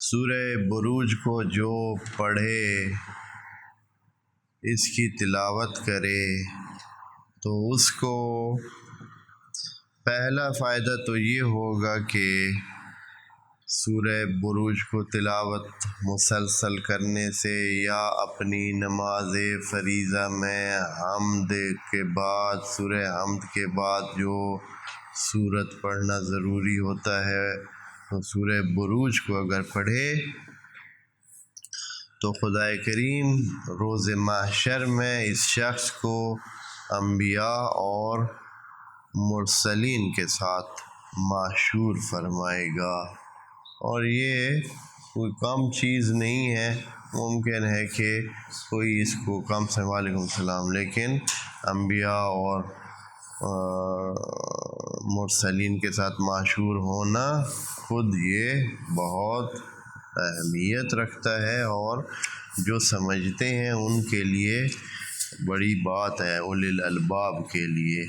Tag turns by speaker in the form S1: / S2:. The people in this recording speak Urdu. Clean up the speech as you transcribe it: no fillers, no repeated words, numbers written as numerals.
S1: سورہ بروج کو جو پڑھے، اس کی تلاوت کرے تو اس کو پہلا فائدہ تو یہ ہوگا کہ سورہ بروج کو تلاوت مسلسل کرنے سے یا اپنی نماز فریضہ میں حمد کے بعد، سورہ حمد کے بعد جو سورت پڑھنا ضروری ہوتا ہے، تو سورہ بروج کو اگر پڑھے تو خدا کریم روز محشر میں اس شخص کو انبیاء اور مرسلین کے ساتھ محشور فرمائے گا، اور یہ کوئی کم چیز نہیں ہے۔ ممکن ہے کہ کوئی اس کو کم سے وعلیکم السلام، لیکن انبیاء اور مرسلین کے ساتھ محشور ہونا خود یہ بہت اہمیت رکھتا ہے، اور جو سمجھتے ہیں ان کے لیے بڑی بات ہے، اولی الالباب کے لیے۔